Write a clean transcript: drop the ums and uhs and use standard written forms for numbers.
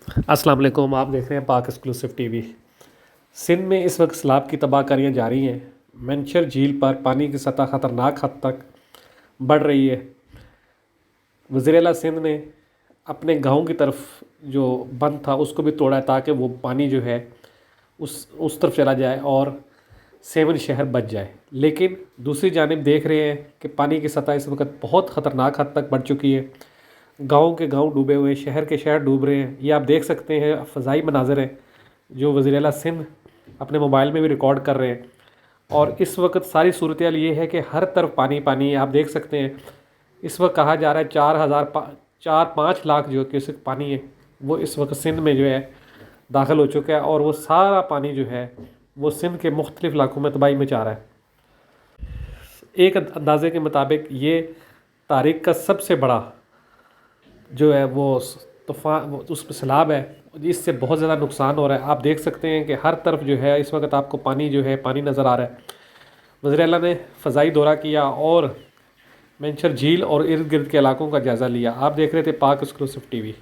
السلام علیکم، آپ دیکھ رہے ہیں پاک ایکسکلوسیو ٹی وی۔ سندھ میں اس وقت سیلاب کی تباہ کاریاں جاری ہیں۔ منچر جھیل پر پانی کی سطح خطرناک حد تک بڑھ رہی ہے۔ وزیر اعلیٰ سندھ نے اپنے گاؤں کی طرف جو بند تھا اس کو بھی توڑا ہے تاکہ وہ پانی جو ہے اس طرف چلا جائے اور سیون شہر بچ جائے، لیکن دوسری جانب دیکھ رہے ہیں کہ پانی کی سطح اس وقت بہت خطرناک حد تک بڑھ چکی ہے۔ گاؤں کے گاؤں ڈوبے ہوئے ہیں، شہر کے شہر ڈوب رہے ہیں۔ یہ آپ دیکھ سکتے ہیں، فضائی مناظر ہیں جو وزیر اعلیٰ سندھ اپنے موبائل میں بھی ریکارڈ کر رہے ہیں۔ اور اس وقت ساری صورتحال یہ ہے کہ ہر طرف پانی پانی ہے۔ آپ دیکھ سکتے ہیں اس وقت کہا جا رہا ہے 4-5 لاکھ جو کیوسک پانی ہے وہ اس وقت سندھ میں جو ہے داخل ہو چکا ہے، اور وہ سارا پانی جو ہے وہ سندھ کے مختلف علاقوں میں تباہی مچا رہا ہے۔ ایک اندازے کے مطابق یہ تاریخ کا سب سے بڑا جو ہے وہ طوفان، اس پہ سیلاب ہے، اس سے بہت زیادہ نقصان ہو رہا ہے۔ آپ دیکھ سکتے ہیں کہ ہر طرف جو ہے اس وقت آپ کو پانی جو ہے پانی نظر آ رہا ہے۔ وزیر اعلیٰ نے فضائی دورہ کیا اور منچر جھیل اور ارد گرد کے علاقوں کا جائزہ لیا۔ آپ دیکھ رہے تھے پاک ایکسکلوسیو ٹی وی۔